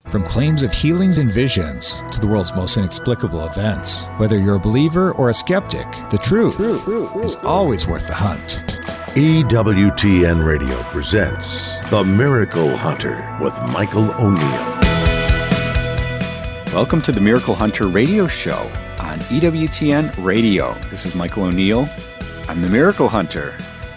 From claims of healings and visions to the world's most inexplicable events, whether you're a believer or a skeptic, the truth is always worth the hunt. EWTN Radio presents The Miracle Hunter with Michael O'Neill. Welcome to the Miracle Hunter radio show on EWTN Radio. This is Michael O'Neill. I'm the Miracle Hunter.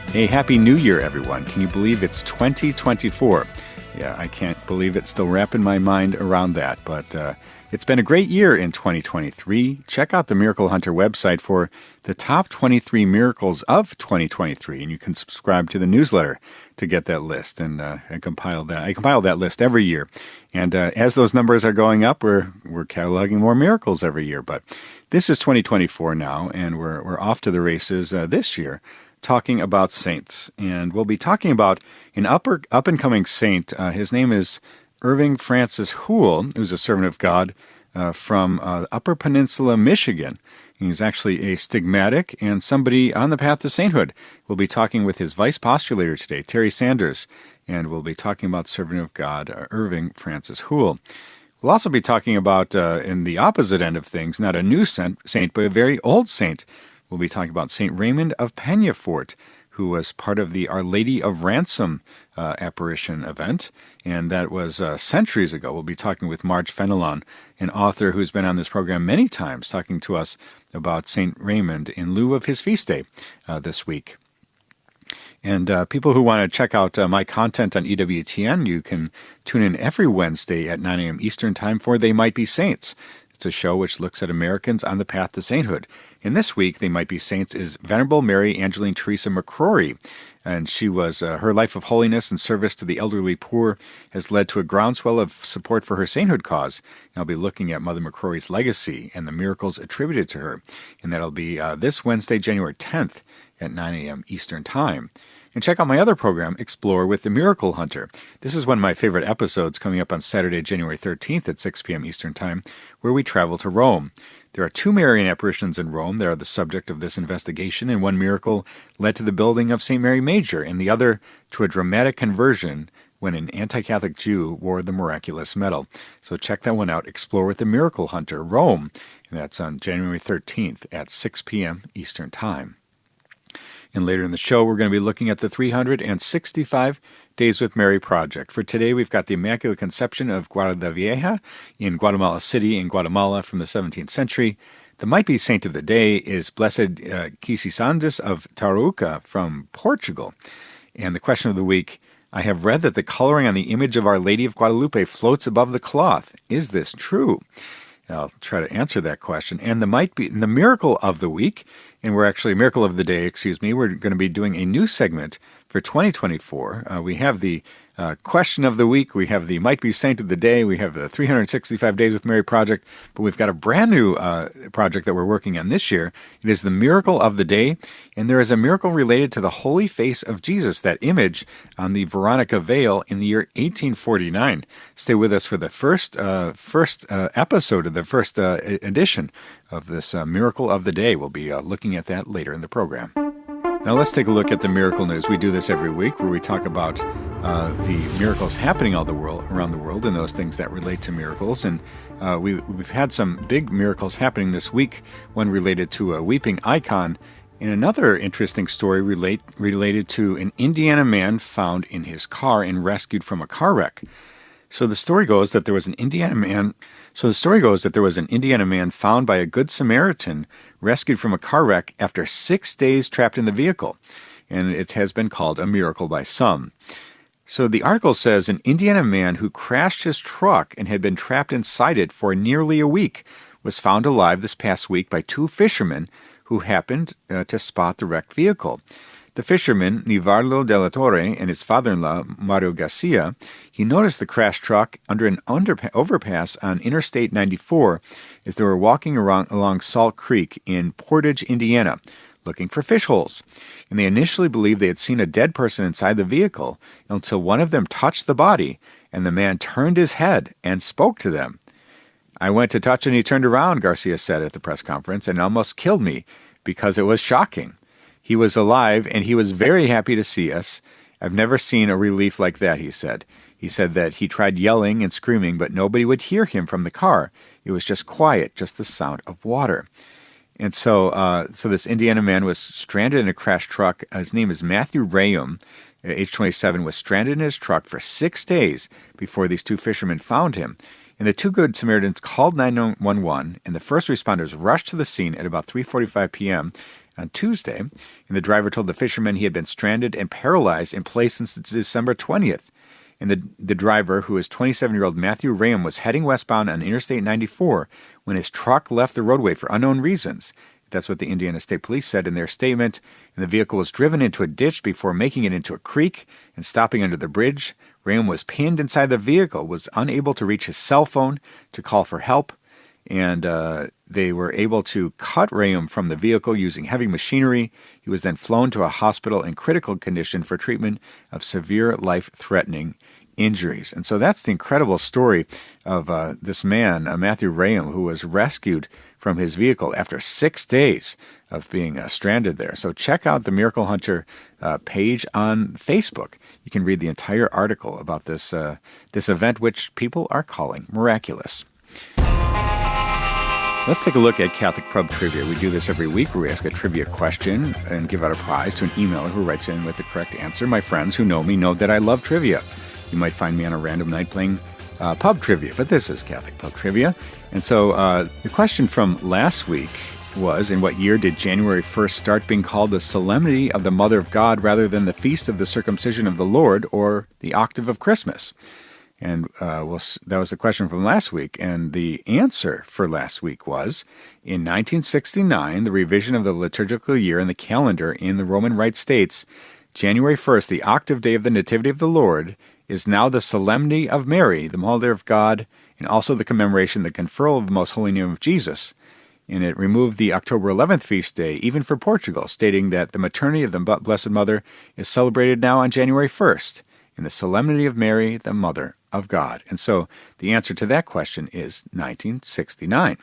Hey, Happy New Year, everyone. Can you believe it's 2024? Yeah, I can't believe it. Still wrapping my mind around that. But it's been a great year in 2023. Check out the Miracle Hunter website for the top 23 miracles of 2023. And you can subscribe to the newsletter to get that list and compile that. I compile that list every year. And as those numbers are going up, we're cataloging more miracles every year. But this is 2024 now, and we're off to the races this year, talking about saints. And we'll be talking about an up-and-coming saint. His name is Irving Francis Houle, who's a servant of God from Upper Peninsula, Michigan. He's actually a stigmatic and somebody on the path to sainthood. We'll be talking with his Vice-Postulator today, Terry Saunders, and we'll be talking about servant of God, Irving Francis Houle. We'll also be talking about, in the opposite end of things, not a new saint, but a very old saint. We'll be talking about St. Raymond of Peñafort, who was part of the Our Lady of Ransom apparition event, and that was centuries ago. We'll be talking with Marge Fenelon, an author who's been on this program many times, talking to us about St. Raymond in lieu of his feast day this week. And people who want to check out my content on EWTN, you can tune in every Wednesday at 9 a.m. Eastern Time for They Might Be Saints. It's a show which looks at Americans on the path to sainthood. And this week, They Might Be Saints is Venerable Mary Angeline Teresa McCrory. And she was, her life of holiness and service to the elderly poor has led to a groundswell of support for her sainthood cause. And I'll be looking at Mother McCrory's legacy and the miracles attributed to her. And that'll be this Wednesday, January 10th at 9 a.m. Eastern Time. And check out my other program, Explore with the Miracle Hunter. This is one of my favorite episodes coming up on Saturday, January 13th at 6 p.m. Eastern Time, where we travel to Rome. There are two Marian apparitions in Rome that are the subject of this investigation, and one miracle led to the building of St. Mary Major, and the other to a dramatic conversion when an anti-Catholic Jew wore the miraculous medal. So check that one out, Explore with the Miracle Hunter, Rome, and that's on January 13th at 6 p.m. Eastern Time. And later in the show, we're going to be looking at the 365 Days with Mary project. For today, we've got the Immaculate Conception of Guadalvieja in Guatemala City in Guatemala from the 17th century. The might-be saint of the day is Blessed Saunders of Tarouca from Portugal. And the question of the week, I have read that the coloring on the image of Our Lady of Guadalupe floats above the cloth. Is this true? I'll try to answer that question. And the miracle of the week, and we're actually miracle of the day, we're going to be doing a new segment for 2024. We have the question of the week, we have the might be saint of the day, we have the 365 Days with Mary project, but we've got a brand new project that we're working on this year. It is the miracle of the day, and there is a miracle related to the holy face of Jesus, that image on the Veronica veil in the year 1849. Stay with us for the first episode of the first edition of this miracle of the day. We'll be looking at that later in the program. Now let's take a look at the miracle news. We do this every week where we talk about the miracles happening around the world and those things that relate to miracles. And we've had some big miracles happening this week, one related to a weeping icon, and another interesting story related to an Indiana man found in his car and rescued from a car wreck. So the story goes that there was an Indiana man found by a Good Samaritan, rescued from a car wreck after 6 days trapped in the vehicle, and it has been called a miracle by some. So the article says an Indiana man who crashed his truck and had been trapped inside it for nearly a week was found alive this past week by two fishermen who happened to spot the wrecked vehicle. The fisherman, Nivardo de la Torre, and his father-in-law, Mario Garcia, he noticed the crashed truck under an overpass on Interstate 94 as they were walking along Salt Creek in Portage, Indiana, looking for fish holes. And they initially believed they had seen a dead person inside the vehicle until one of them touched the body, and the man turned his head and spoke to them. I went to touch and he turned around, Garcia said at the press conference, and almost killed me because it was shocking. He was alive, and he was very happy to see us. I've never seen a relief like that, he said. He said that he tried yelling and screaming, but nobody would hear him from the car. It was just quiet, just the sound of water. And so this Indiana man was stranded in a crashed truck. His name is Matthew Raymond, age 27, was stranded in his truck for 6 days before these two fishermen found him. And the two Good Samaritans called 911, and the first responders rushed to the scene at about 3:45 p.m. on Tuesday. And the driver told the fishermen he had been stranded and paralyzed in place since December 20th. And the driver, who is 27-year-old Matthew Raymond, was heading westbound on Interstate 94 when his truck left the roadway for unknown reasons. That's what the Indiana State Police said in their statement. And the vehicle was driven into a ditch before making it into a creek and stopping under the bridge. Raymond was pinned inside the vehicle, was unable to reach his cell phone to call for help. And they were able to cut Raymond from the vehicle using heavy machinery. He was then flown to a hospital in critical condition for treatment of severe life-threatening injuries. And so that's the incredible story of this man, Matthew Raymond, who was rescued from his vehicle after 6 days of being stranded there. So check out the Miracle Hunter page on Facebook. You can read the entire article about this event, which people are calling miraculous. Let's take a look at Catholic Pub Trivia. We do this every week where we ask a trivia question and give out a prize to an emailer who writes in with the correct answer. My friends who know me know that I love trivia. You might find me on a random night playing pub trivia, but this is Catholic Pub Trivia. And so the question from last week was, in what year did January 1st start being called the Solemnity of the Mother of God rather than the Feast of the Circumcision of the Lord or the Octave of Christmas? And that was the question from last week. And the answer for last week was, in 1969, the revision of the liturgical year and the calendar in the Roman Rite states, January 1st, the octave day of the Nativity of the Lord, is now the Solemnity of Mary, the Mother of God, and also the commemoration, the conferral of the Most Holy Name of Jesus. And it removed the October 11th feast day, even for Portugal, stating that the maternity of the Blessed Mother is celebrated now on January 1st, in the Solemnity of Mary, the Mother of God. And so the answer to that question is 1969.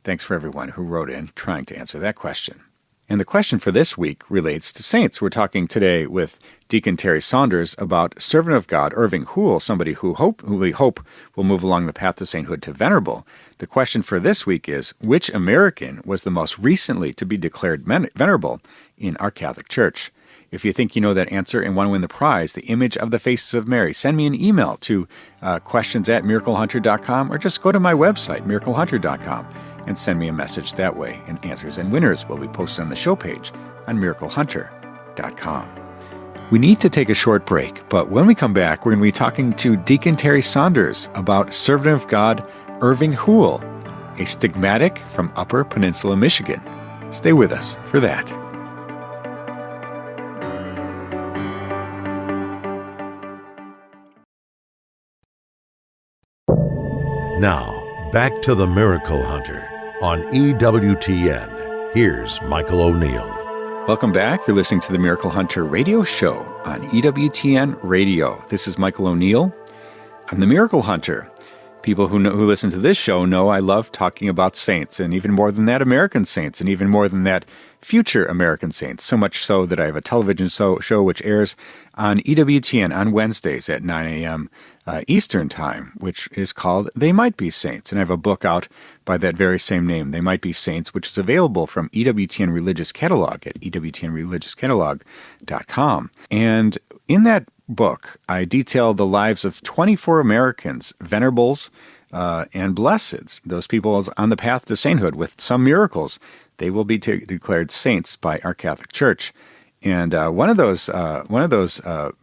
Thanks for everyone who wrote in trying to answer that question. And the question for this week relates to saints. We're talking today with Deacon Terry Saunders about servant of God Irving Houle, somebody who we hope will move along the path to sainthood to venerable. The question for this week is, which American was the most recently to be declared venerable in our Catholic Church? If you think you know that answer and want to win the prize, the image of the faces of Mary, send me an email to questions@miraclehunter.com or just go to my website, miraclehunter.com, and send me a message that way. And answers and winners will be posted on the show page on miraclehunter.com. We need to take a short break, but when we come back, we're going to be talking to Deacon Terry Saunders about servant of God Irving Houle, a stigmatic from Upper Peninsula, Michigan. Stay with us for that. Now, back to the Miracle Hunter on EWTN. Here's Michael O'Neill. Welcome back. You're listening to the Miracle Hunter radio show on EWTN Radio. This is Michael O'Neill. I'm the Miracle Hunter. People who listen to this show know I love talking about saints, and even more than that, American saints, and even more than that, future American saints. So much so that I have a television show which airs on EWTN on Wednesdays at 9 a.m. Eastern Time, which is called They Might Be Saints. And I have a book out by that very same name, They Might Be Saints, which is available from EWTN Religious Catalog at EWTNReligiousCatalog.com. And in that book, I detail the lives of 24 Americans, venerables and blesseds, those people on the path to sainthood with some miracles. They will be declared saints by our Catholic Church. And one of those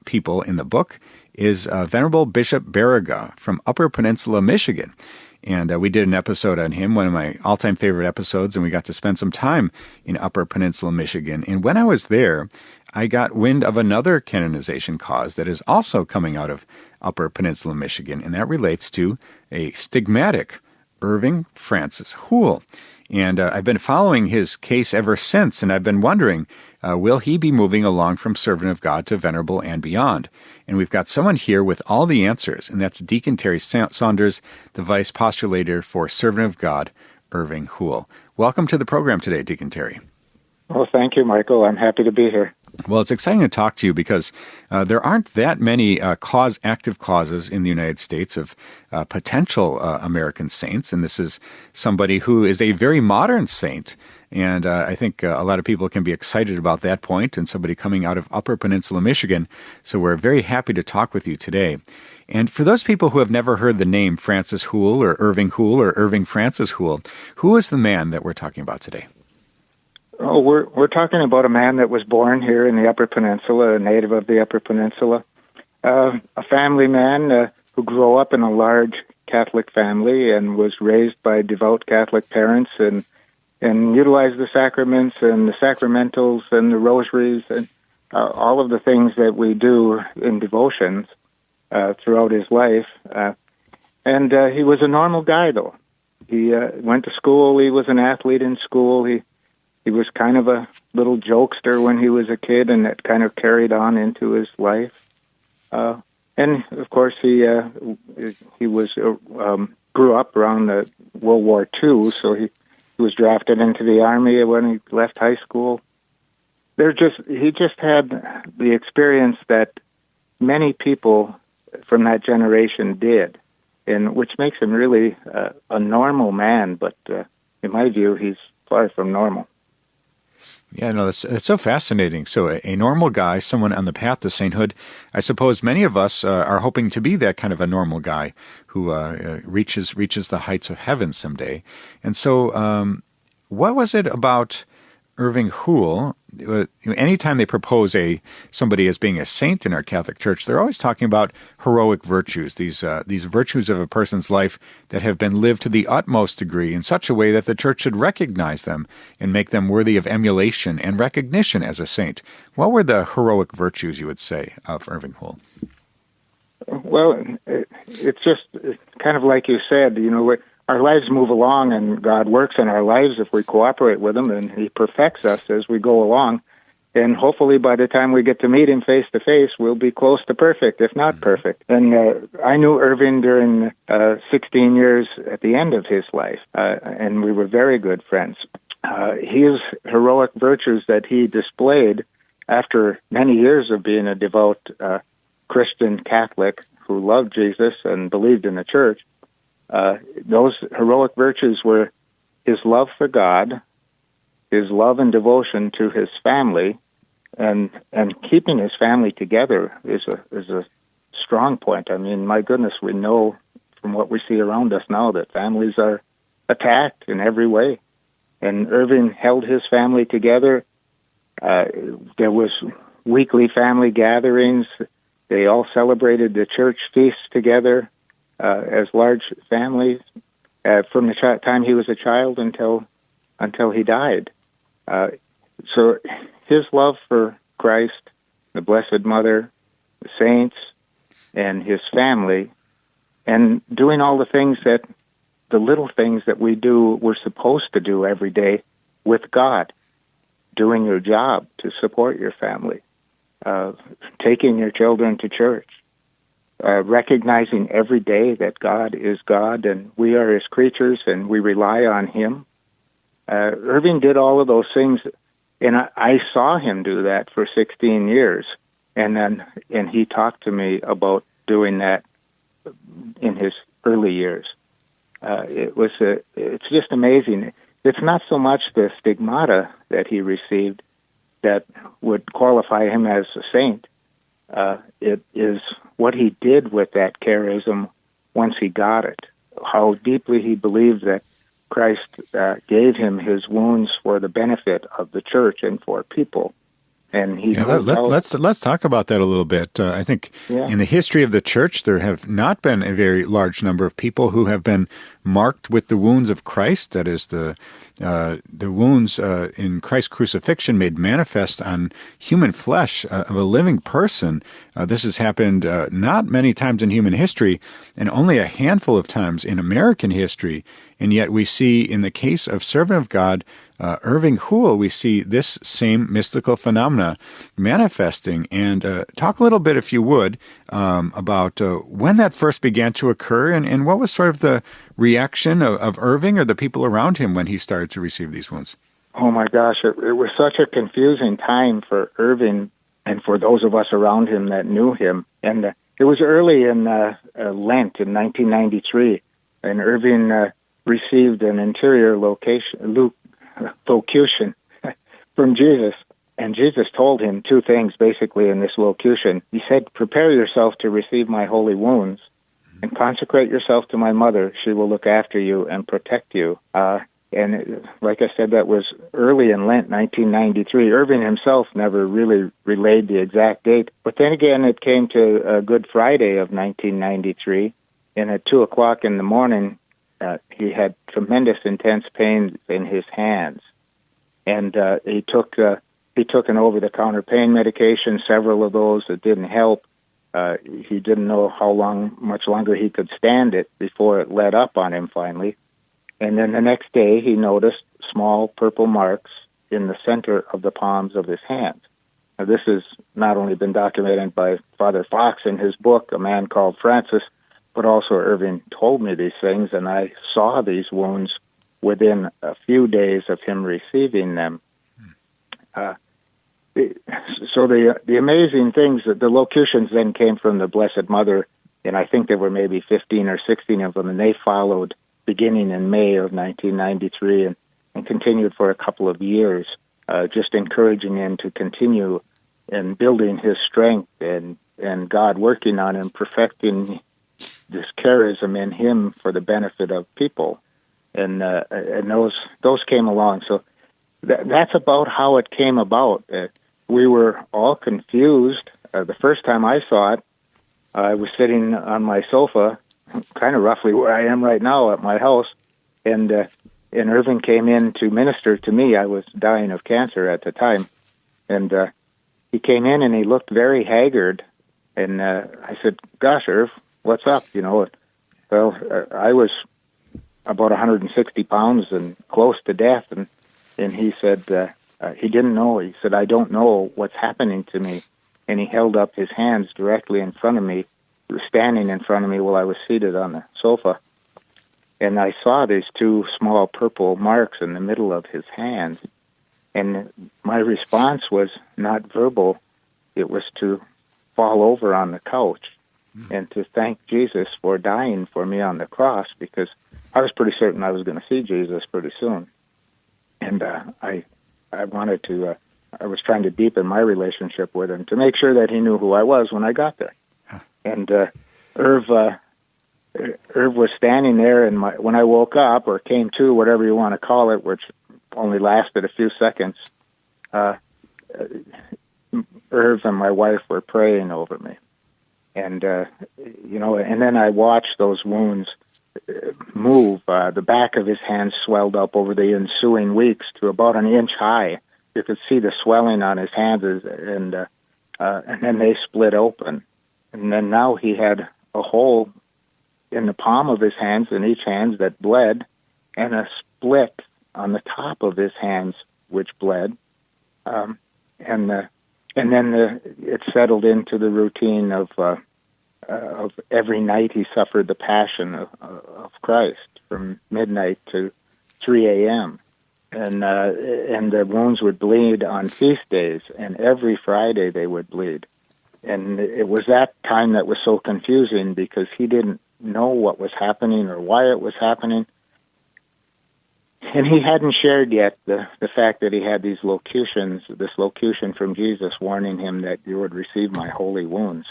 people in the book is Venerable Bishop Barriga from Upper Peninsula, Michigan. And we did an episode on him, one of my all-time favorite episodes, and we got to spend some time in Upper Peninsula, Michigan. And when I was there, I got wind of another canonization cause that is also coming out of Upper Peninsula, Michigan, and that relates to a stigmatic, Irving Francis Houle. And I've been following his case ever since, and I've been wondering, will he be moving along from servant of God to venerable and beyond? And we've got someone here with all the answers, and that's Deacon Terry Saunders, the Vice-Postulator for servant of God, Irving Houle. Welcome to the program today, Deacon Terry. Well, thank you, Michael. I'm happy to be here. Well, it's exciting to talk to you because there aren't that many active causes in the United States of potential American saints, and this is somebody who is a very modern saint. And I think a lot of people can be excited about that point, and somebody coming out of Upper Peninsula, Michigan. So we're very happy to talk with you today. And for those people who have never heard the name Francis Houle or Irving Houle or Irving Francis Houle, who is the man that we're talking about today? Oh, we're talking about a man that was born here in the Upper Peninsula, a native of the Upper Peninsula, a family man who grew up in a large Catholic family and was raised by devout Catholic parents and utilized the sacraments and the sacramentals and the rosaries and all of the things that we do in devotions throughout his life. And he was a normal guy, though. He went to school. He was an athlete in school. He was kind of a little jokester when he was a kid, and that kind of carried on into his life. And of course, he was grew up around the World War II, so he was drafted into the Army when he left high school. He just had the experience that many people from that generation did, and which makes him really a normal man. But in my view, he's far from normal. Yeah, no, that's so fascinating. So a normal guy, someone on the path to sainthood. I suppose many of us are hoping to be that kind of a normal guy who reaches the heights of heaven someday. And so what was it about Irving Houle? Anytime they propose somebody as being a saint in our Catholic Church, they're always talking about heroic virtues, these virtues of a person's life that have been lived to the utmost degree in such a way that the Church should recognize them and make them worthy of emulation and recognition as a saint. What were the heroic virtues, you would say, of Irving Houle? Well, it's just kind of like you said, our lives move along, and God works in our lives if we cooperate with Him, and He perfects us as we go along. And hopefully by the time we get to meet Him face to face, we'll be close to perfect, if not perfect. And I knew Irving during 16 years at the end of his life, and we were very good friends. His heroic virtues that he displayed after many years of being a devout Christian Catholic who loved Jesus and believed in the Church, those heroic virtues were his love for God, his love and devotion to his family, and keeping his family together is a strong point. I mean, my goodness, we know from what we see around us now that families are attacked in every way. And Irving held his family together. There was weekly family gatherings. They all celebrated the church feasts together. As large families from the time he was a child until he died. So his love for Christ, the Blessed Mother, the saints, and his family, and doing all the little things that we're supposed to do every day with God, doing your job to support your family, taking your children to church, recognizing every day that God is God and we are His creatures and we rely on Him. Irving did all of those things, and I saw him do that for 16 years. And he talked to me about doing that in his early years. It's just amazing. It's not so much the stigmata that he received that would qualify him as a saint. It is what he did with that charism once he got it, how deeply he believed that Christ gave him his wounds for the benefit of the church and for people. And let's talk about that a little bit. I think in the history of the church, there have not been a very large number of people who have been marked with the wounds of Christ. That is, the wounds in Christ's crucifixion made manifest on human flesh of a living person. This has happened not many times in human history, and only a handful of times in American history. And yet we see in the case of servant of God, Irving Houle, we see this same mystical phenomena manifesting. And talk a little bit, if you would, about when that first began to occur and what was sort of the reaction of Irving or the people around him when he started to receive these wounds. Oh my gosh, it was such a confusing time for Irving and for those of us around him that knew him. And it was early in Lent in 1993, and Irving received an interior locution from Jesus. And Jesus told him two things basically in this locution. He said, "Prepare yourself to receive my holy wounds and consecrate yourself to my mother. She will look after you and protect you." And like I said, that was early in Lent, 1993. Irving himself never really relayed the exact date. But then again, it came to Good Friday of 1993, and at 2 o'clock in the morning, he had tremendous intense pain in his hands. And he took an over-the-counter pain medication, several of those that didn't help. He didn't know much longer he could stand it before it let up on him finally. And then the next day, he noticed small purple marks in the center of the palms of his hands. Now, this has not only been documented by Father Fox in his book, A Man Called Francis, but also Irving told me these things, and I saw these wounds within a few days of him receiving them. So the amazing things, the locutions then came from the Blessed Mother, and I think there were maybe 15 or 16 of them, and they followed beginning in May of 1993 and continued for a couple of years, just encouraging him to continue and building his strength and God working on him, perfecting this charism in him for the benefit of people. And those came along. So that's about how it came about. We were all confused. The first time I saw it, I was sitting on my sofa, kind of roughly where I am right now at my house, and Irving came in to minister to me. I was dying of cancer at the time, and he came in and he looked very haggard, and I said, "Gosh, Irv, what's up?" Well, I was about 160 pounds and close to death, and he said he didn't know. He said, "I don't know what's happening to me," and he held up his hands directly in front of me. He was standing in front of me while I was seated on the sofa, and I saw these two small purple marks in the middle of his hands, and my response was not verbal. It was to fall over on the couch and to thank Jesus for dying for me on the cross, because I was pretty certain I was going to see Jesus pretty soon. And I wanted to, I was trying to deepen my relationship with him to make sure that he knew who I was when I got there. And Irv was standing there, and when I woke up, or came to, whatever you want to call it, which only lasted a few seconds, Irv and my wife were praying over me. And, and then I watched those wounds move. The back of his hand swelled up over the ensuing weeks to about an inch high. You could see the swelling on his hands, and then they split open. And then now he had a hole in the palm of his hands, in each hand, that bled, and a split on the top of his hands, which bled. And then it settled into the routine of every night he suffered the passion of Christ from midnight to 3 a.m. And the wounds would bleed on feast days, and every Friday they would bleed. And it was that time that was so confusing, because he didn't know what was happening or why it was happening. And he hadn't shared yet the fact that he had these locutions, this locution from Jesus warning him that you would receive my holy wounds.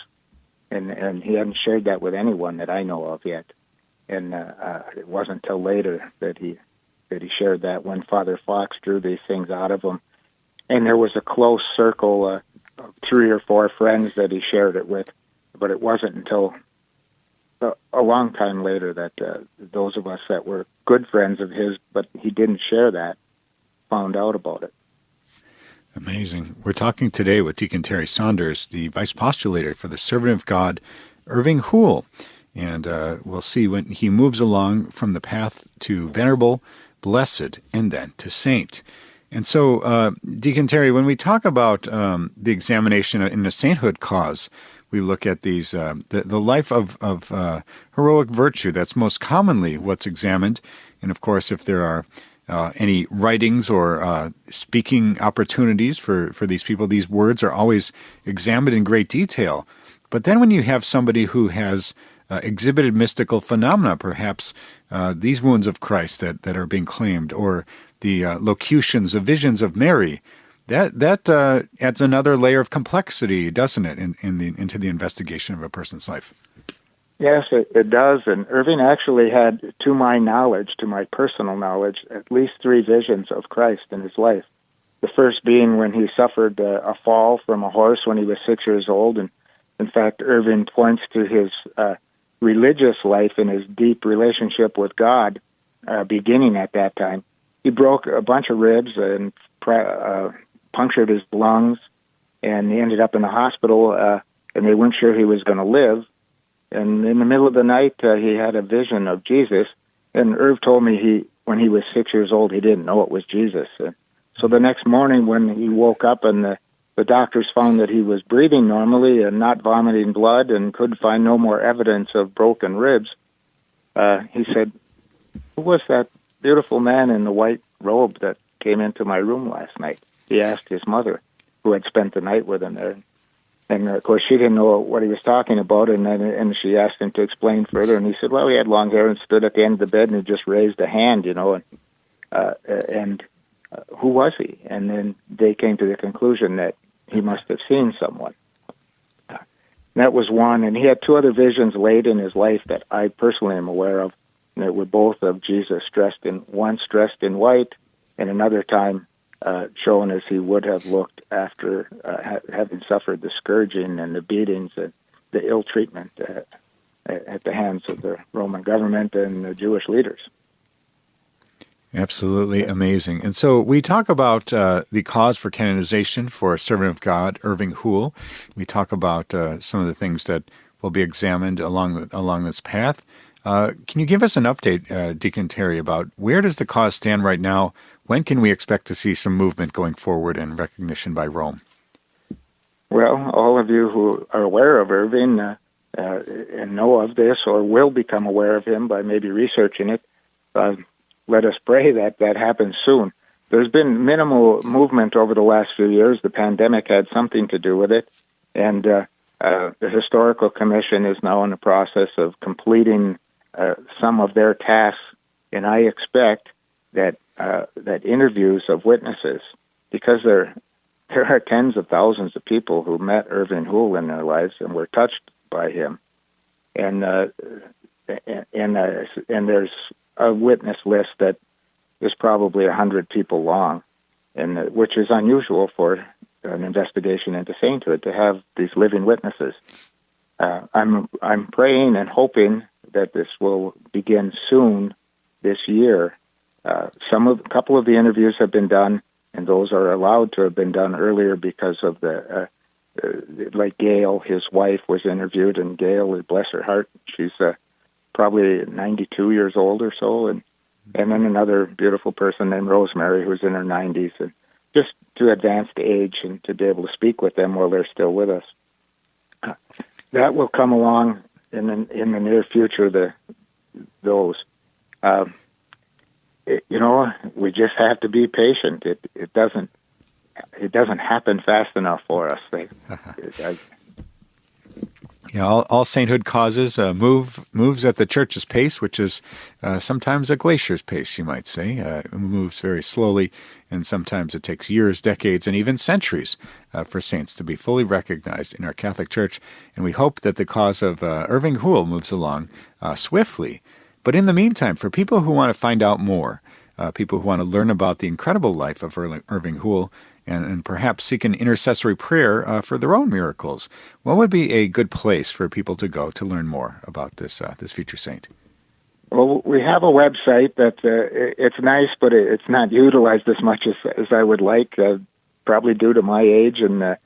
And he hadn't shared that with anyone that I know of yet. And it wasn't until later that he shared that, when Father Fox drew these things out of him. And there was a close circle of 3 or 4 friends that he shared it with. But it wasn't until a long time later that those of us that were good friends of his, but he didn't share that, found out about it. Amazing. We're talking today with Deacon Terry Saunders, the Vice-Postulator for the Servant of God, Irving Houle. And we'll see when he moves along from the path to venerable, blessed, and then to saint. And so, Deacon Terry, when we talk about the examination in the sainthood cause, we look at these the life of heroic virtue. That's most commonly what's examined. And of course, if there are any writings or speaking opportunities for these people. These words are always examined in great detail. But then when you have somebody who has exhibited mystical phenomena, perhaps these wounds of Christ that are being claimed, or the locutions, the visions of Mary, that adds another layer of complexity, doesn't it, into the investigation of a person's life? Yes, it does. And Irving actually had, to my personal knowledge, at least 3 visions of Christ in his life. The first being when he suffered a fall from a horse when he was 6 years old. And in fact, Irving points to his religious life and his deep relationship with God beginning at that time. He broke a bunch of ribs and punctured his lungs, and he ended up in the hospital, and they weren't sure he was going to live. And in the middle of the night, he had a vision of Jesus. And Irv told me when he was 6 years old, he didn't know it was Jesus. So the next morning when he woke up and the doctors found that he was breathing normally and not vomiting blood and could find no more evidence of broken ribs, he said, "Who was that beautiful man in the white robe that came into my room last night?" He asked his mother, who had spent the night with him there. And, of course, she didn't know what he was talking about, and she asked him to explain further. And he said, well, he had long hair and stood at the end of the bed, and he just raised a hand, and who was he? And then they came to the conclusion that he must have seen someone. That was one, and he had 2 other visions late in his life that I personally am aware of, and they were both of Jesus dressed in white, and another time shown as he would have looked after having suffered the scourging and the beatings and the ill treatment at the hands of the Roman government and the Jewish leaders. Absolutely amazing. And so we talk about the cause for canonization for a servant of God, Irving Houle. We talk about some of the things that will be examined along this path. Can you give us an update, Deacon Terry, about where does the cause stand right now? When can we expect to see some movement going forward and recognition by Rome? Well, all of you who are aware of Irving and know of this or will become aware of him by maybe researching it, let us pray that happens soon. There's been minimal movement over the last few years. The pandemic had something to do with it, and the Historical Commission is now in the process of completing some of their tasks, and I expect that interviews of witnesses, because there are tens of thousands of people who met Irving Houle in their lives and were touched by him, and there's a witness list that is probably 100 people long, and which is unusual for an investigation into sainthood to have these living witnesses. I'm praying and hoping that this will begin soon this year. A couple of the interviews have been done, and those are allowed to have been done earlier because of like Gail, his wife, was interviewed, and Gail, bless her heart, she's probably 92 years old or so, and then another beautiful person named Rosemary, who's in her 90s, and just to advanced age and to be able to speak with them while they're still with us. That will come along in the near future. We just have to be patient. It doesn't happen fast enough for us. All sainthood causes moves at the church's pace, which is sometimes a glacier's pace, you might say. It moves very slowly, and sometimes it takes years, decades, and even centuries for saints to be fully recognized in our Catholic Church. And we hope that the cause of Irving Houle moves along swiftly. But in the meantime, for people who want to find out more, people who want to learn about the incredible life of Irving Houle, and perhaps seek an intercessory prayer for their own miracles, what would be a good place for people to go to learn more about this future saint? Well, we have a website that it's nice, but it's not utilized as much as I would like, probably due to my age and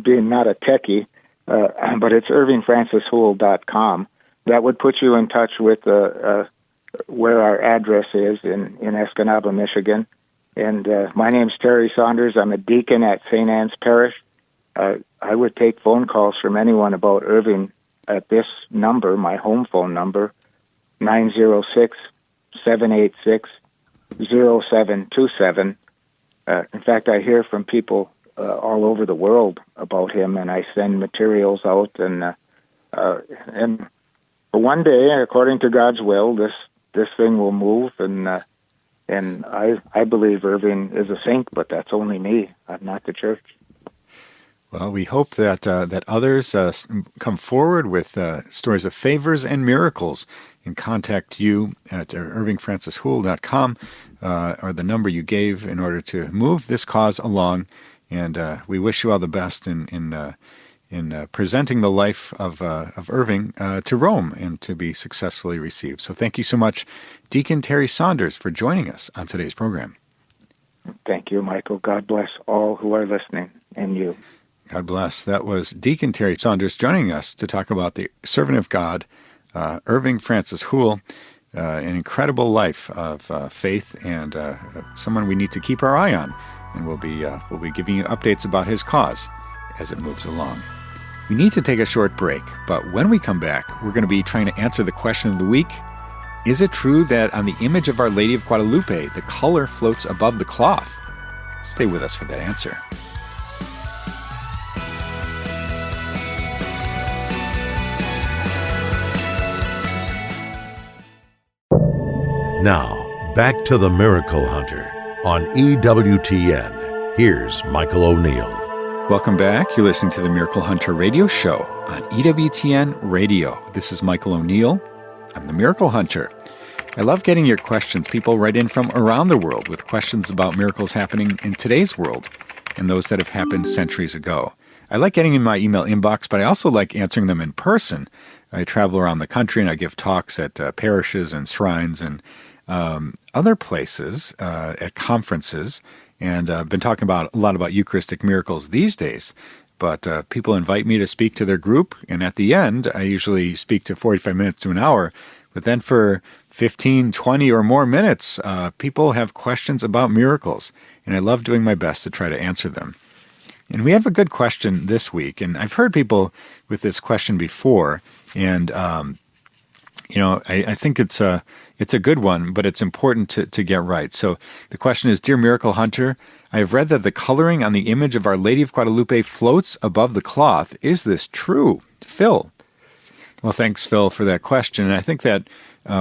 being not a techie. But it's irvingfrancishoule.com. That would put you in touch with where our address is in Escanaba, Michigan. And my name's Terry Saunders. I'm a deacon at St. Anne's Parish. I would take phone calls from anyone about Irving at this number, my home phone number, 906-786-5656. 0727. In fact, I hear from people all over the world about him, and I send materials out. And for one day, according to God's will, this thing will move. And I believe Irving is a saint, but that's only me. I'm not the church. Well, we hope that that others come forward with stories of favors and miracles and contact you at irvingfrancishoule.com or the number you gave in order to move this cause along. And we wish you all the best in presenting the life of Irving to Rome and to be successfully received. So thank you so much, Deacon Terry Saunders, for joining us on today's program. Thank you, Michael. God bless all who are listening, and you. God bless. That was Deacon Terry Saunders joining us to talk about the servant of God, Irving Francis Houle, an incredible life of faith and someone we need to keep our eye on. And we'll be giving you updates about his cause as it moves along. We need to take a short break, but when we come back, we're going to be trying to answer the question of the week. Is it true that on the image of Our Lady of Guadalupe, the color floats above the cloth? Stay with us for that answer. Now, back to the Miracle Hunter on EWTN. Here's Michael O'Neill. Welcome back. You're listening to the Miracle Hunter radio show on EWTN Radio. This is Michael O'Neill. I'm the Miracle Hunter. I love getting your questions. People write in from around the world with questions about miracles happening in today's world and those that have happened centuries ago. I like getting in my email inbox, but I also like answering them in person. I travel around the country and I give talks at parishes and shrines and other places, at conferences, and I've been talking a lot about Eucharistic miracles these days, but people invite me to speak to their group, and at the end, I usually speak to 45 minutes to an hour, but then for 15, 20 or more minutes, people have questions about miracles, and I love doing my best to try to answer them. And we have a good question this week, and I've heard people with this question before, and I think it's a good one, but it's important to get right. So the question is, Dear Miracle Hunter, I have read that the coloring on the image of Our Lady of Guadalupe floats above the cloth. Is this true? Phil. Well, thanks, Phil, for that question. And I think that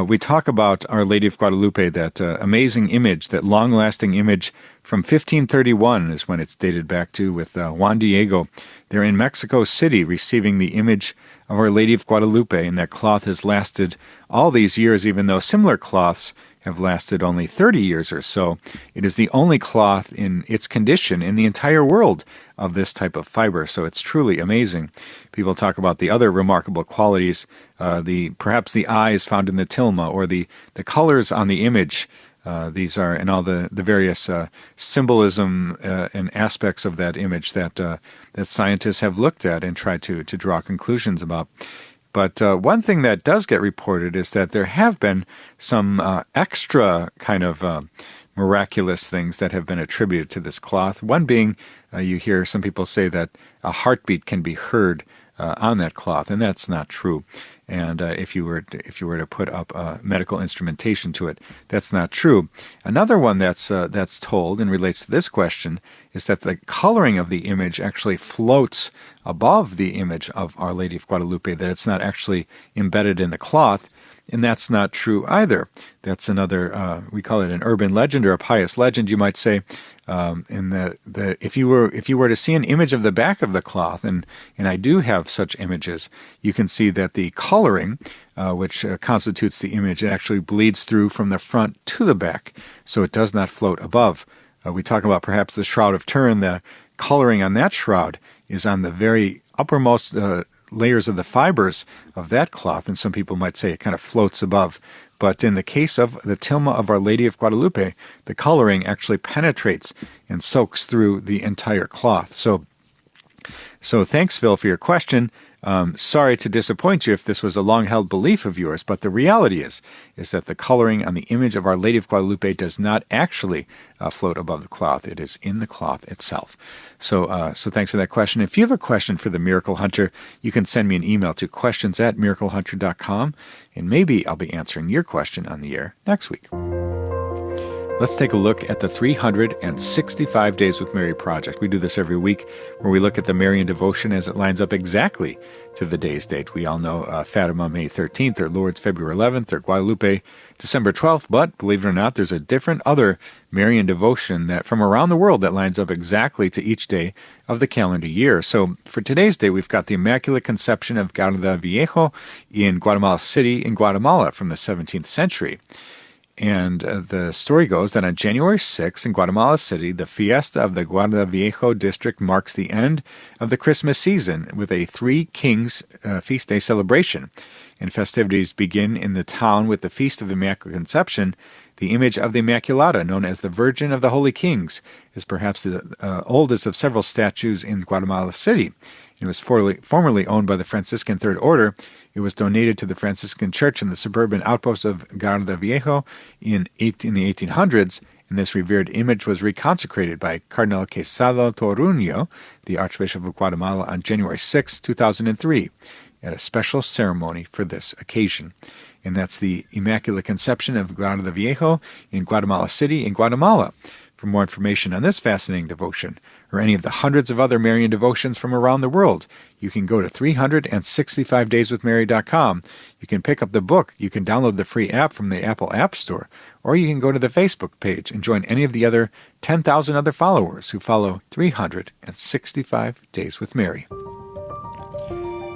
we talk about Our Lady of Guadalupe, that amazing image, that long-lasting image from 1531 is when it's dated back to, with Juan Diego. They're in Mexico City receiving the image of Our Lady of Guadalupe, and that cloth has lasted all these years, even though similar cloths have lasted only 30 years or so. It is the only cloth in its condition in the entire world of this type of fiber, so it's truly amazing. People talk about the other remarkable qualities, perhaps the eyes found in the tilma, or the colors on the image. These are, and all the various symbolism and aspects of that image that scientists have looked at and tried to draw conclusions about. But one thing that does get reported is that there have been some extra kind of miraculous things that have been attributed to this cloth. One being, you hear some people say that a heartbeat can be heard on that cloth, and that's not true. And if you were to put up medical instrumentation to it, that's not true. Another one that's told and relates to this question is that the coloring of the image actually floats above the image of Our Lady of Guadalupe, that it's not actually embedded in the cloth, and that's not true either. That's another, we call it an urban legend or a pious legend, you might say. If you were to see an image of the back of the cloth, and I do have such images, you can see that the coloring, which constitutes the image, it actually bleeds through from the front to the back, so it does not float above. We talk about perhaps the Shroud of Turin. The coloring on that shroud is on the very uppermost layers of the fibers of that cloth, and some people might say it kind of floats above. But in the case of the tilma of Our Lady of Guadalupe, the coloring actually penetrates and soaks through the entire cloth. So thanks, Phil, for your question. Sorry to disappoint you if this was a long-held belief of yours, but the reality is that the coloring on the image of Our Lady of Guadalupe does not actually float above the cloth. It is in the cloth itself. So thanks for that question. If you have a question for the Miracle Hunter, you can send me an email to questions@miraclehunter.com, and maybe I'll be answering your question on the air next week. Let's take a look at the 365 Days with Mary project. We do this every week where we look at the Marian devotion as it lines up exactly to the day's date. We all know Fatima, May 13th, or Lourdes, February 11th, or Guadalupe, December 12th, but believe it or not, there's a different other Marian devotion that from around the world that lines up exactly to each day of the calendar year. So for today's day, we've got the Immaculate Conception of Garda Viejo in Guatemala City in Guatemala from the 17th century. And the story goes that on January 6th in Guatemala City, the fiesta of the Guarda Viejo district marks the end of the Christmas season with a Three Kings feast day celebration. And festivities begin in the town with the Feast of the Immaculate Conception. The image of the Immaculata, known as the Virgin of the Holy Kings, is perhaps the oldest of several statues in Guatemala City. It was formerly owned by the Franciscan Third Order. It was donated to the Franciscan Church in the suburban outpost of Garda Viejo in the 1800s, and this revered image was reconsecrated by Cardinal Quesada Toruño, the Archbishop of Guatemala, on January 6, 2003, at a special ceremony for this occasion. And that's the Immaculate Conception of Garda Viejo in Guatemala City in Guatemala. For more information on this fascinating devotion, or any of the hundreds of other Marian devotions from around the world, you can go to 365dayswithmary.com. You can pick up the book, you can download the free app from the Apple App Store, or you can go to the Facebook page and join any of the other 10,000 other followers who follow 365 Days with Mary.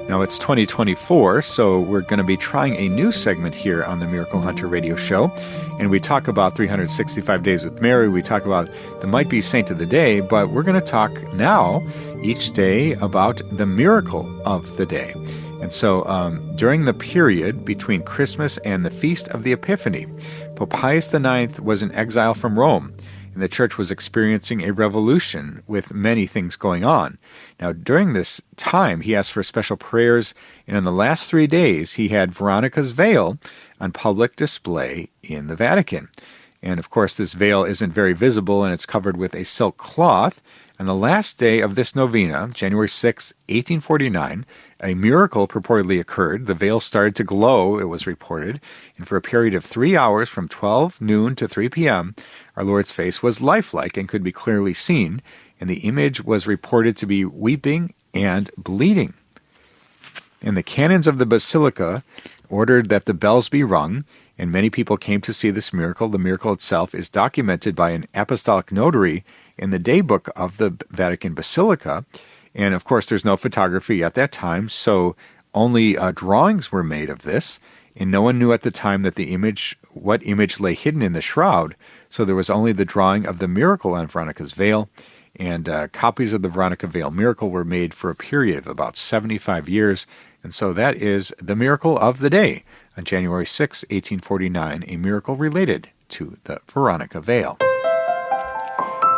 Now it's 2024, so we're going to be trying a new segment here on the Miracle Hunter radio show, and we talk about 365 Days with Mary, we talk about the Might Be Saint of the Day, but we're going to talk now each day about the miracle of the day. And so during the period between Christmas and the Feast of the Epiphany, Pope Pius IX was in exile from Rome, and the church was experiencing a revolution with many things going on. Now, during this time, he asked for special prayers, and in the last 3 days, he had Veronica's veil on public display in the Vatican. And, of course, this veil isn't very visible, and it's covered with a silk cloth. On the last day of this novena, January 6, 1849, a miracle purportedly occurred. The veil started to glow, it was reported, and for a period of 3 hours from 12 noon to 3 p.m., our Lord's face was lifelike and could be clearly seen, and the image was reported to be weeping and bleeding. And the canons of the basilica ordered that the bells be rung, and many people came to see this miracle. The miracle itself is documented by an apostolic notary in the daybook of the Vatican Basilica. And of course, there's no photography at that time, so only drawings were made of this, and no one knew at the time that what image lay hidden in the shroud. So there was only the drawing of the miracle on Veronica's veil, and copies of the Veronica veil miracle were made for a period of about 75 years. And so that is the miracle of the day on January 6, 1849, a miracle related to the Veronica veil.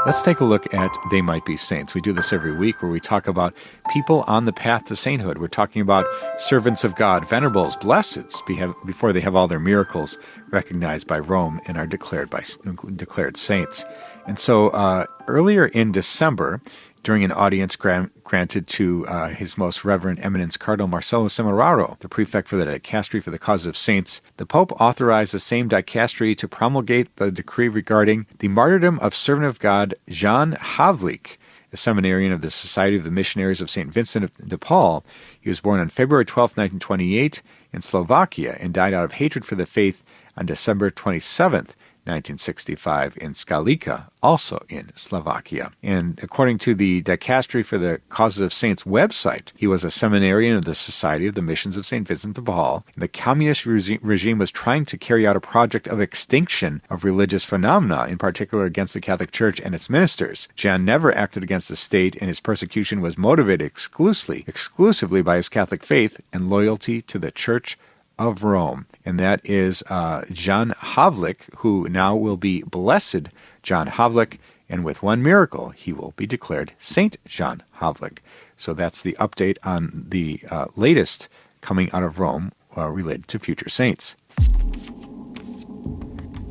Let's take a look at They Might Be Saints. We do this every week where we talk about people on the path to sainthood. We're talking about servants of God, venerables, blesseds, before they have all their miracles recognized by Rome and are declared saints. And so earlier in December, during an audience granted to His Most Reverend Eminence Cardinal Marcelo Semeraro, the prefect for the dicastery for the cause of saints, the Pope authorized the same dicastery to promulgate the decree regarding the martyrdom of servant of God Jan Havlik, a seminarian of the Society of the Missionaries of St. Vincent de Paul. He was born on February 12, 1928 in Slovakia and died out of hatred for the faith on December 27th, 1965 in Skalica, also in Slovakia. And according to the Dicastery for the Causes of Saints website, he was a seminarian of the Society of the Missions of St. Vincent de Paul. The communist regime was trying to carry out a project of extinction of religious phenomena, in particular against the Catholic Church and its ministers. Jan never acted against the state, and his persecution was motivated exclusively by his Catholic faith and loyalty to the Church of Rome. And that is Jan Havlik, who now will be Blessed Jan Havlik, and with one miracle, he will be declared Saint Jan Havlik. So that's the update on the latest coming out of Rome related to future saints.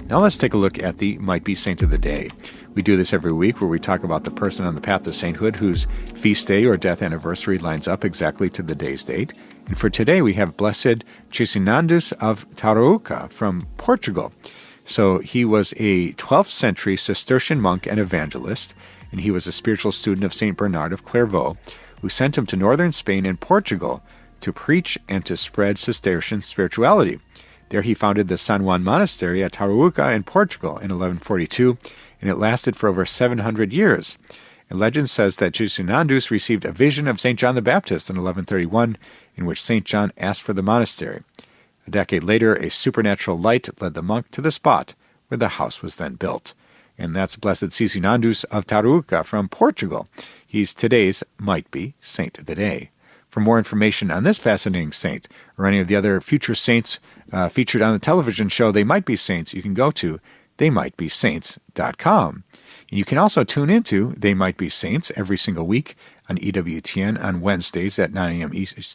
Now let's take a look at the Might Be Saint of the Day. We do this every week where we talk about the person on the path to sainthood whose feast day or death anniversary lines up exactly to the day's date. And for today we have Blessed Chisinandus of Tarouca from Portugal. So he was a 12th century Cistercian monk and evangelist, and he was a spiritual student of St. Bernard of Clairvaux, who sent him to northern Spain and Portugal to preach and to spread Cistercian spirituality. There he founded the San Juan Monastery at Tarouca in Portugal in 1142, and it lasted for over 700 years. And legend says that Jesuinandus received a vision of St. John the Baptist in 1131, in which St. John asked for the monastery. A decade later, a supernatural light led the monk to the spot where the house was then built. And that's Blessed Jesuinandus of Tarouca from Portugal. He's today's might-be saint of the day. For more information on this fascinating saint, or any of the other future saints featured on the television show They Might Be Saints, you can go to theymightbesaints.com. And you can also tune into They Might Be Saints every single week on EWTN on Wednesdays at 9 a.m.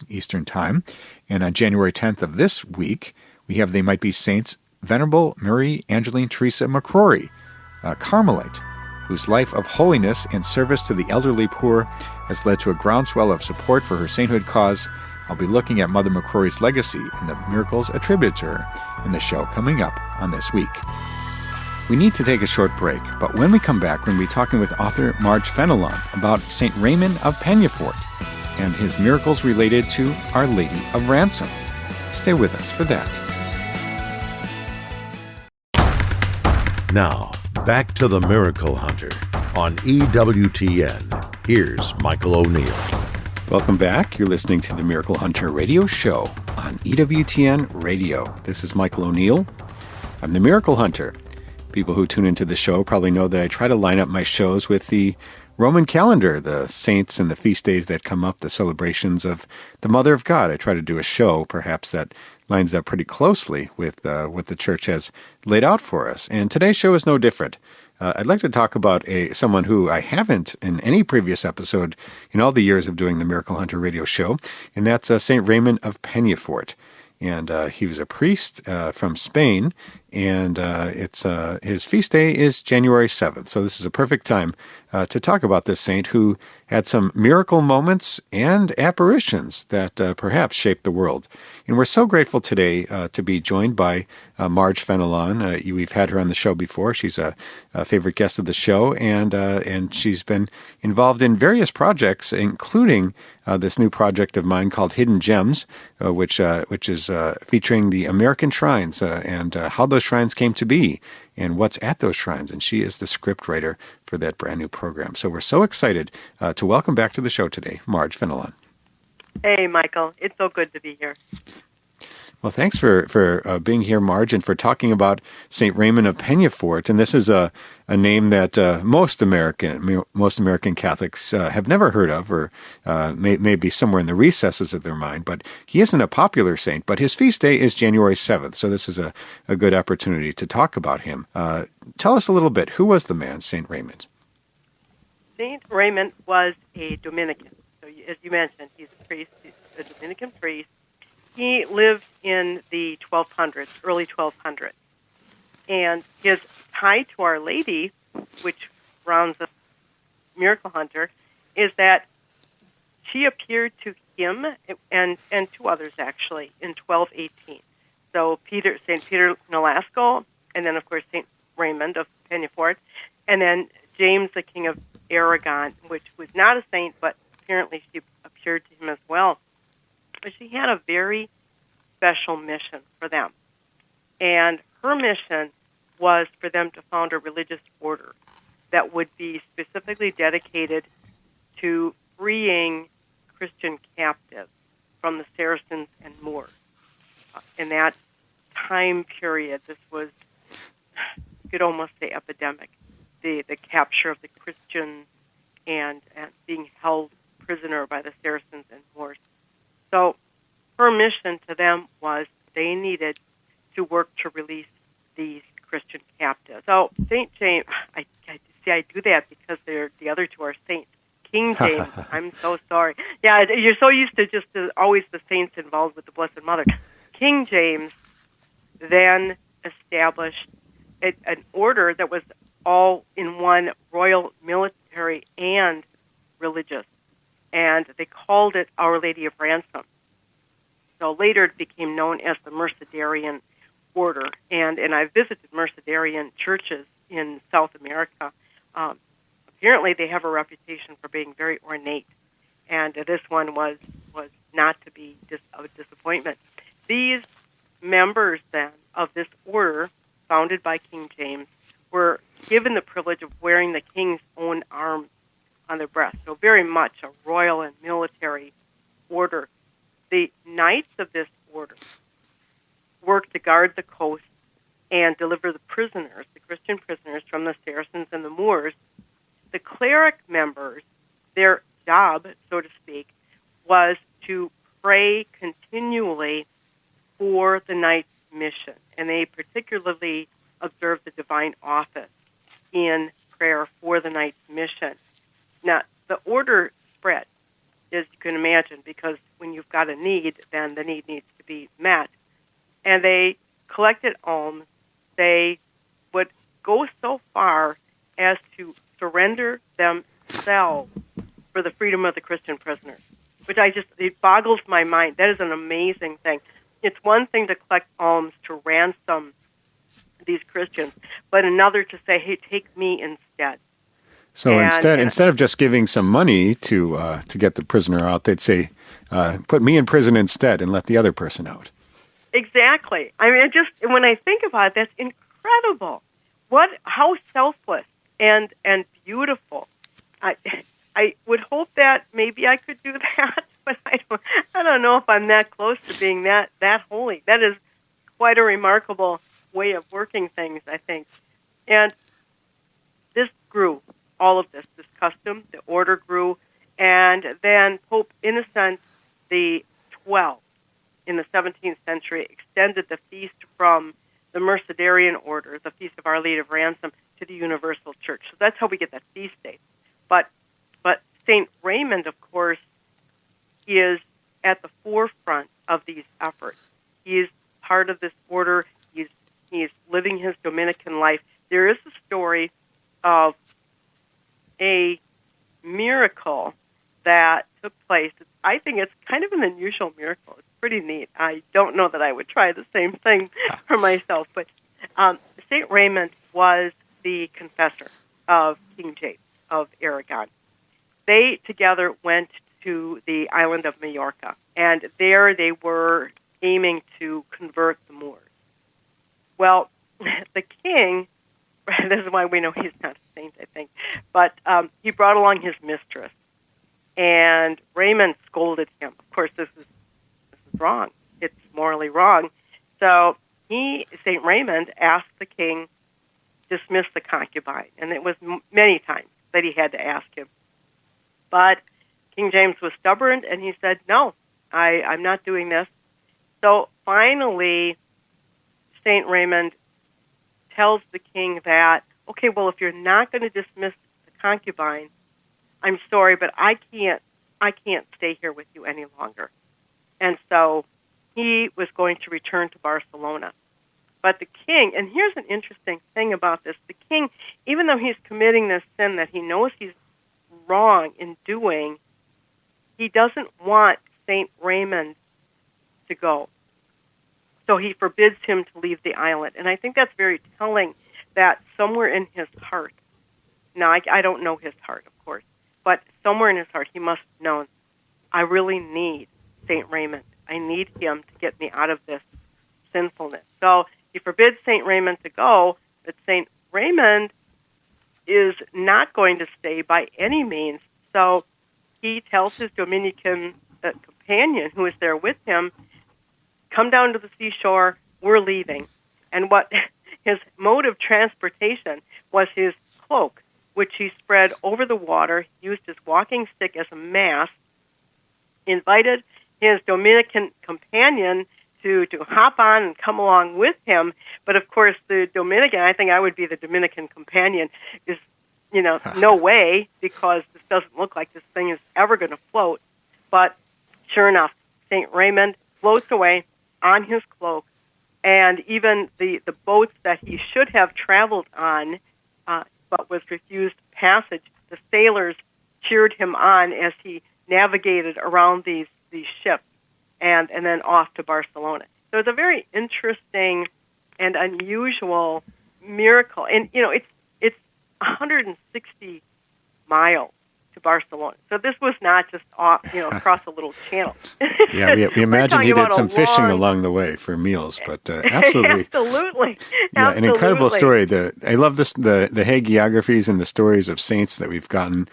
Eastern Time. And on January 10th of this week, we have They Might Be Saints Venerable Marie Angeline Teresa McCrory, a Carmelite, whose life of holiness and service to the elderly poor has led to a groundswell of support for her sainthood cause. I'll be looking at Mother McCrory's legacy and the miracles attributed to her in the show coming up on this week. We need to take a short break, but when we come back, we're going to be talking with author Marge Fenelon about St. Raymond of Peñafort and his miracles related to Our Lady of Ransom. Stay with us for that. Now, back to the Miracle Hunter on EWTN. Here's Michael O'Neill. Welcome back. You're listening to the Miracle Hunter radio show on EWTN Radio. This is Michael O'Neill. I'm the Miracle Hunter. People who tune into the show probably know that I try to line up my shows with the Roman calendar, the saints and the feast days that come up, the celebrations of the Mother of God. I try to do a show, perhaps, that lines up pretty closely with what the Church has laid out for us. And today's show is no different. I'd like to talk about someone who I haven't in any previous episode in all the years of doing the Miracle Hunter radio show, and that's St. Raymond of Peñafort. And he was a priest from Spain, and his feast day is January 7th. So this is a perfect time to talk about this saint who had some miracle moments and apparitions that perhaps shaped the world. And we're so grateful today to be joined by Marge Fenelon. We've had her on the show before. She's a favorite guest of the show, and she's been involved in various projects, including this new project of mine called Hidden Gems, which is featuring the American shrines and how those shrines came to be and what's at those shrines. And she is the script writer for that brand new program. So we're so excited to welcome back to the show today, Marge Fenelon. Hey, Michael. It's so good to be here. Well, thanks for being here, Marge, and for talking about St. Raymond of Peñafort. And this is a name that most American Catholics have never heard of, or may be somewhere in the recesses of their mind. But he isn't a popular saint, but his feast day is January 7th, so this is a good opportunity to talk about him. Tell us a little bit. Who was the man, St. Raymond? St. Raymond was a Dominican. So, as you mentioned, he's a priest. He's a Dominican priest. He lived in the 1200s, early 1200s. And his tie to Our Lady, which rounds the Miracle Hunter, is that she appeared to him and to others, actually, in 1218. So St. Peter Nolasco, and then, of course, St. Raymond of Peñafort, and then James, the King of Aragon, which was not a saint, but apparently she appeared to him as well. But she had a very special mission for them. And her mission was for them to found a religious order that would be specifically dedicated to freeing Christian captives from the Saracens and Moors. In that time period, this was, you could almost say, epidemic. The capture of the Christians and being held prisoner by the Saracens and Moors. So her mission to them was they needed to work to release these Christian captives. So St. James, I do that because the other two are saints. King James, I'm so sorry. Yeah, you're so used to just always the saints involved with the Blessed Mother. King James then established an order that was all in one, royal, military, and religious. And they called it Our Lady of Ransom. So later it became known as the Mercedarian order, and I visited Mercedarian churches in South America. Apparently, they have a reputation for being very ornate, and this one was not to be a disappointment. These members, then, of this order, founded by King James, were given the privilege of wearing the king's own arms on their breast, so very much a royal and military order. The knights of this order worked to guard the coast and deliver the prisoners, the Christian prisoners, from the Saracens and the Moors. The cleric members, their job, so to speak, was to pray continually for the knight's mission, and they particularly observed the divine office in prayer for the knight's mission. Now, the order spread, as you can imagine, because when you've got a need, then the need needs to be met. And they collected alms. They would go so far as to surrender themselves for the freedom of the Christian prisoners, which it boggles my mind. That is an amazing thing. It's one thing to collect alms to ransom these Christians, but another to say, hey, take me instead. So instead of just giving some money to get the prisoner out, they'd say, put me in prison instead and let the other person out. Exactly. I mean, when I think about it, that's incredible. How selfless and beautiful. I would hope that maybe I could do that, but I don't know if I'm that close to being that holy. That is quite a remarkable way of working things, I think. And this grew, all of this custom, the order grew, and then Pope Innocent the 12th in the 17th century extended the feast from the Mercedarian order, the Feast of Our Lady of Ransom, to the Universal Church. So that's how we get that feast day. But St. Raymond, of course, is at the forefront of these efforts. He is part of this order. He's living his Dominican life. There is a story of a miracle that took place. I think it's kind of an unusual miracle. It's pretty neat. I don't know that I would try the same thing for myself, but St. Raymond was the confessor of King James of Aragon. They together went to the island of Majorca, and there they were aiming to convert the Moors. Well, the king, this is why we know he's not a saint, I think, but he brought along his mistress, and Raymond scolded him. Of course, this is wrong. It's morally wrong. So St. Raymond, asked the king to dismiss the concubine, and it was many times that he had to ask him. But King James was stubborn, and he said, no, I'm not doing this. So finally, St. Raymond tells the king that, okay, well, if you're not going to dismiss the concubine, I'm sorry, but I can't stay here with you any longer. And so he was going to return to Barcelona. But the king, and here's an interesting thing about this, the king, even though he's committing this sin that he knows he's wrong in doing, he doesn't want St. Raymond to go. So he forbids him to leave the island. And I think that's very telling that somewhere in his heart, now I don't know his heart, of course, but somewhere in his heart he must have known, I really need St. Raymond. I need him to get me out of this sinfulness. So he forbids St. Raymond to go, but St. Raymond is not going to stay by any means. So he tells his Dominican companion who is there with him, come down to the seashore, we're leaving. And what his mode of transportation was his cloak, which he spread over the water, used his walking stick as a mast, invited his Dominican companion to hop on and come along with him. But of course, the Dominican, I think I would be the Dominican companion, is, no way, because this doesn't look like this thing is ever going to float. But sure enough, St. Raymond floats away on his cloak, and even the boats that he should have traveled on, but was refused passage, the sailors cheered him on as he navigated around these ships and then off to Barcelona. So it's a very interesting and unusual miracle. And, it's 160 miles to Barcelona. So this was not just across a little channel. Yeah, we imagine you did some fishing along the way for meals, but absolutely. Absolutely. Yeah, an incredible story. I love this, the hagiographies and the stories of saints that we've gotten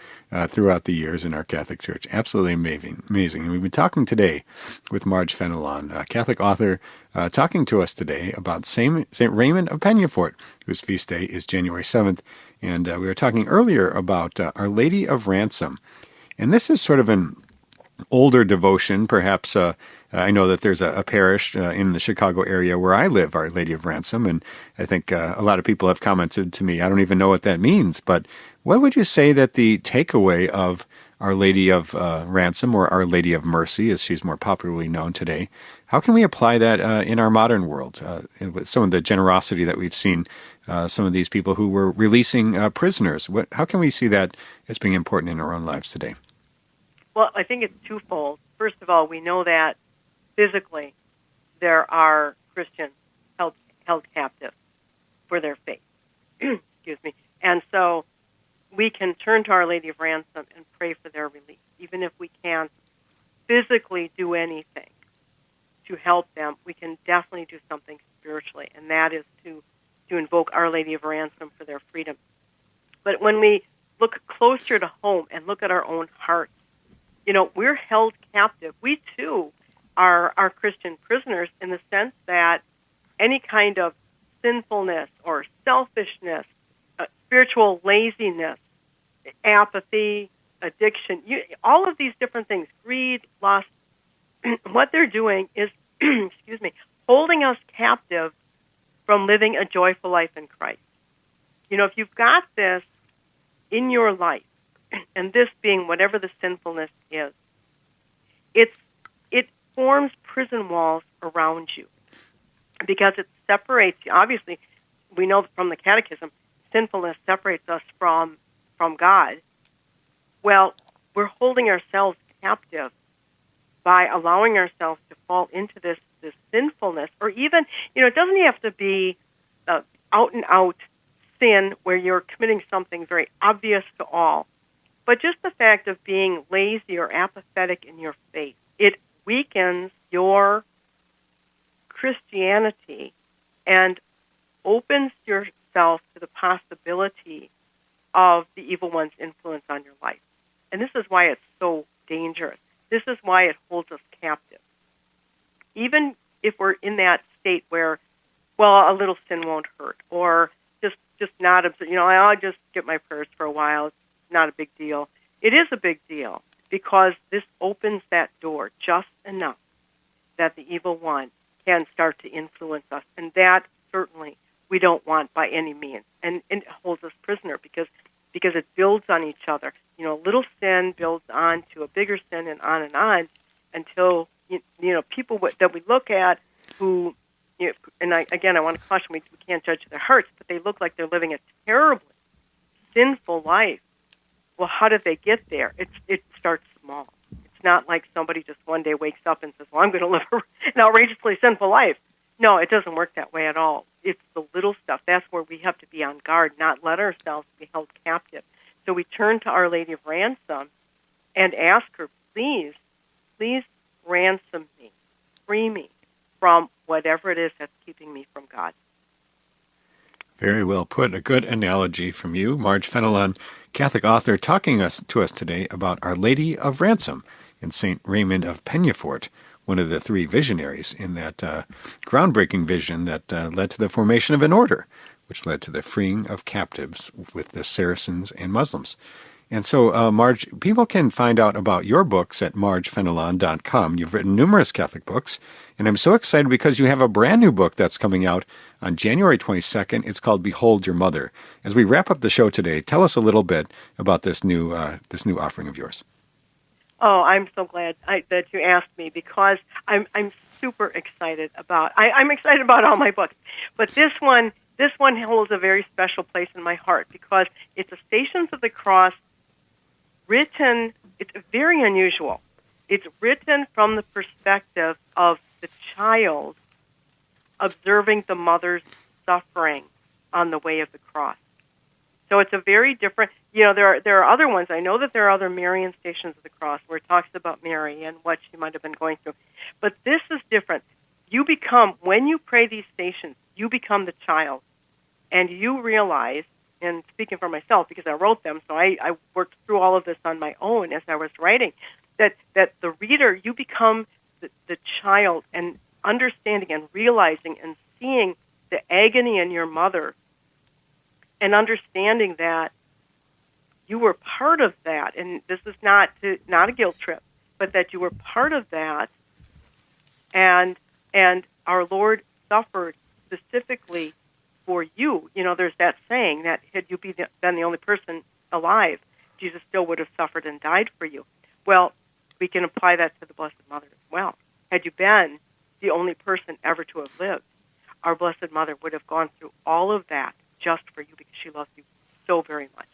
throughout the years in our Catholic Church. Absolutely amazing. And we've been talking today with Marge Fenelon, a Catholic author, talking to us today about Saint Raymond of Peñafort, whose feast day is January 7th. And we were talking earlier about Our Lady of Ransom. And this is sort of an older devotion. Perhaps I know that there's a parish in the Chicago area where I live, Our Lady of Ransom. And I think a lot of people have commented to me, I don't even know what that means. But what would you say that the takeaway of Our Lady of Ransom, or Our Lady of Mercy, as she's more popularly known today, how can we apply that in our modern world with some of the generosity that we've seen, some of these people who were releasing prisoners? How can we see that as being important in our own lives today? Well, I think it's twofold. First of all, we know that physically there are Christians held captive for their faith. Excuse me. And so we can turn to Our Lady of Ransom and pray for their release, even if we can't physically do anything to help them. We can definitely do something spiritually, and that is to invoke Our Lady of Ransom for their freedom. But when we look closer to home and look at our own hearts, we're held captive. We, too, are Christian prisoners in the sense that any kind of sinfulness or selfishness, spiritual laziness, apathy, addiction, all of these different things, greed, lust, what they're doing is, excuse me, holding us captive from living a joyful life in Christ. If you've got this in your life, and this being whatever the sinfulness is, it forms prison walls around you because it separates you. Obviously, we know from the Catechism, sinfulness separates us from God. Well, we're holding ourselves captive by allowing ourselves to fall into this sinfulness, or even, it doesn't have to be out-and-out sin where you're committing something very obvious to all, but just the fact of being lazy or apathetic in your faith, it weakens your Christianity and opens yourself to the possibility of the evil one's influence on your life. And this is why it's so dangerous. This is why it holds us captive. Even if we're in that state where, a little sin won't hurt, or just not, I'll just get my prayers for a while. It's not a big deal. It is a big deal because this opens that door just enough that the evil one can start to influence us. And that certainly we don't want by any means. And it holds us prisoner because it builds on each other. A little sin builds on to a bigger sin and on until, people that we look at who, and I want to caution, we can't judge their hearts, but they look like they're living a terribly sinful life. Well, how did they get there? It starts small. It's not like somebody just one day wakes up and says, well, I'm going to live an outrageously sinful life. No, it doesn't work that way at all. It's the little stuff. That's where we have to be on guard, not let ourselves be held captive. So we turn to Our Lady of Ransom and ask her, please ransom me, free me from whatever it is that's keeping me from God. Very well put. A good analogy from you, Marge Fenelon, Catholic author, talking to us today about Our Lady of Ransom and St. Raymond of Peñafort, one of the three visionaries in that groundbreaking vision that led to the formation of an order, which led to the freeing of captives with the Saracens and Muslims. And so, Marge, people can find out about your books at margefenelon.com. You've written numerous Catholic books, and I'm so excited because you have a brand new book that's coming out on January 22nd. It's called Behold Your Mother. As we wrap up the show today, tell us a little bit about this new offering of yours. Oh, I'm so glad that you asked me because I'm super excited about. I'm excited about all my books, but this one holds a very special place in my heart because it's a Stations of the Cross. Written, it's very unusual. It's written from the perspective of the child observing the mother's suffering on the way of the cross. So it's a very different, there are other ones. I know that there are other Marian stations of the cross where it talks about Mary and what she might have been going through. But this is different. You become, when you pray these stations, you become the child. And you realize, and speaking for myself because I wrote them, so I worked through all of this on my own as I was writing, that the reader, you become the child and understanding and realizing and seeing the agony in your mother and understanding that you were part of that. And this is not a guilt trip, but that you were part of that. And our Lord suffered specifically for you. There's that saying that had you been the only person alive, Jesus still would have suffered and died for you. Well, we can apply that to the Blessed Mother as well. Had you been the only person ever to have lived, our Blessed Mother would have gone through all of that just for you because she loves you so very much.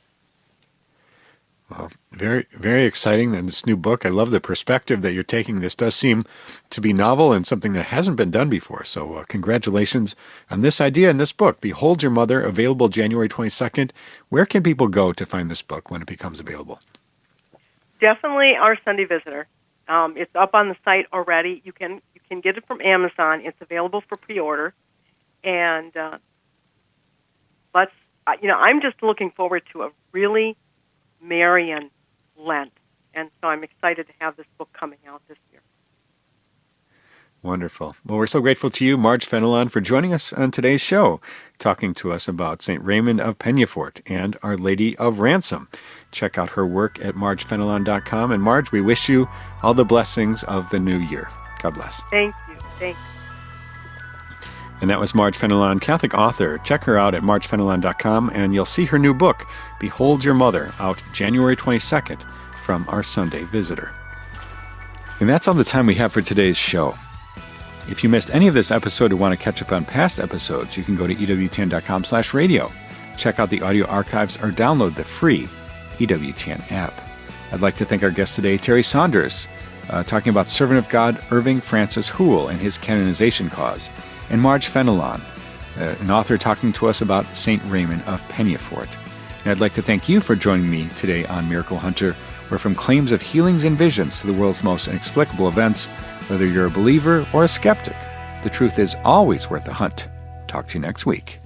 Well, very, very exciting. And this new book, I love the perspective that you're taking. This does seem to be novel and something that hasn't been done before. So congratulations on this idea and this book, Behold Your Mother, available January 22nd. Where can people go to find this book when it becomes available? Definitely our Sunday Visitor. It's up on the site already. You can get it from Amazon. It's available for pre-order. And I'm just looking forward to a really Marian Lent. And so I'm excited to have this book coming out this year. Wonderful. Well, we're so grateful to you, Marge Fenelon, for joining us on today's show, talking to us about St. Raymond of Peñafort and Our Lady of Ransom. Check out her work at margefenelon.com. And Marge, we wish you all the blessings of the new year. God bless. Thank you. Thank you. And that was Marge Fenelon, Catholic author. Check her out at margefenelon.com, and you'll see her new book, Behold Your Mother, out January 22nd from Our Sunday Visitor. And that's all the time we have for today's show. If you missed any of this episode or want to catch up on past episodes, you can go to EWTN.com/radio. Check out the audio archives or download the free EWTN app. I'd like to thank our guest today, Terry Saunders, talking about Servant of God Irving Francis Houle and his canonization cause, and Marge Fenelon, an author talking to us about St. Raymond of Peñafort. And I'd like to thank you for joining me today on Miracle Hunter, where from claims of healings and visions to the world's most inexplicable events, whether you're a believer or a skeptic, the truth is always worth a hunt. Talk to you next week.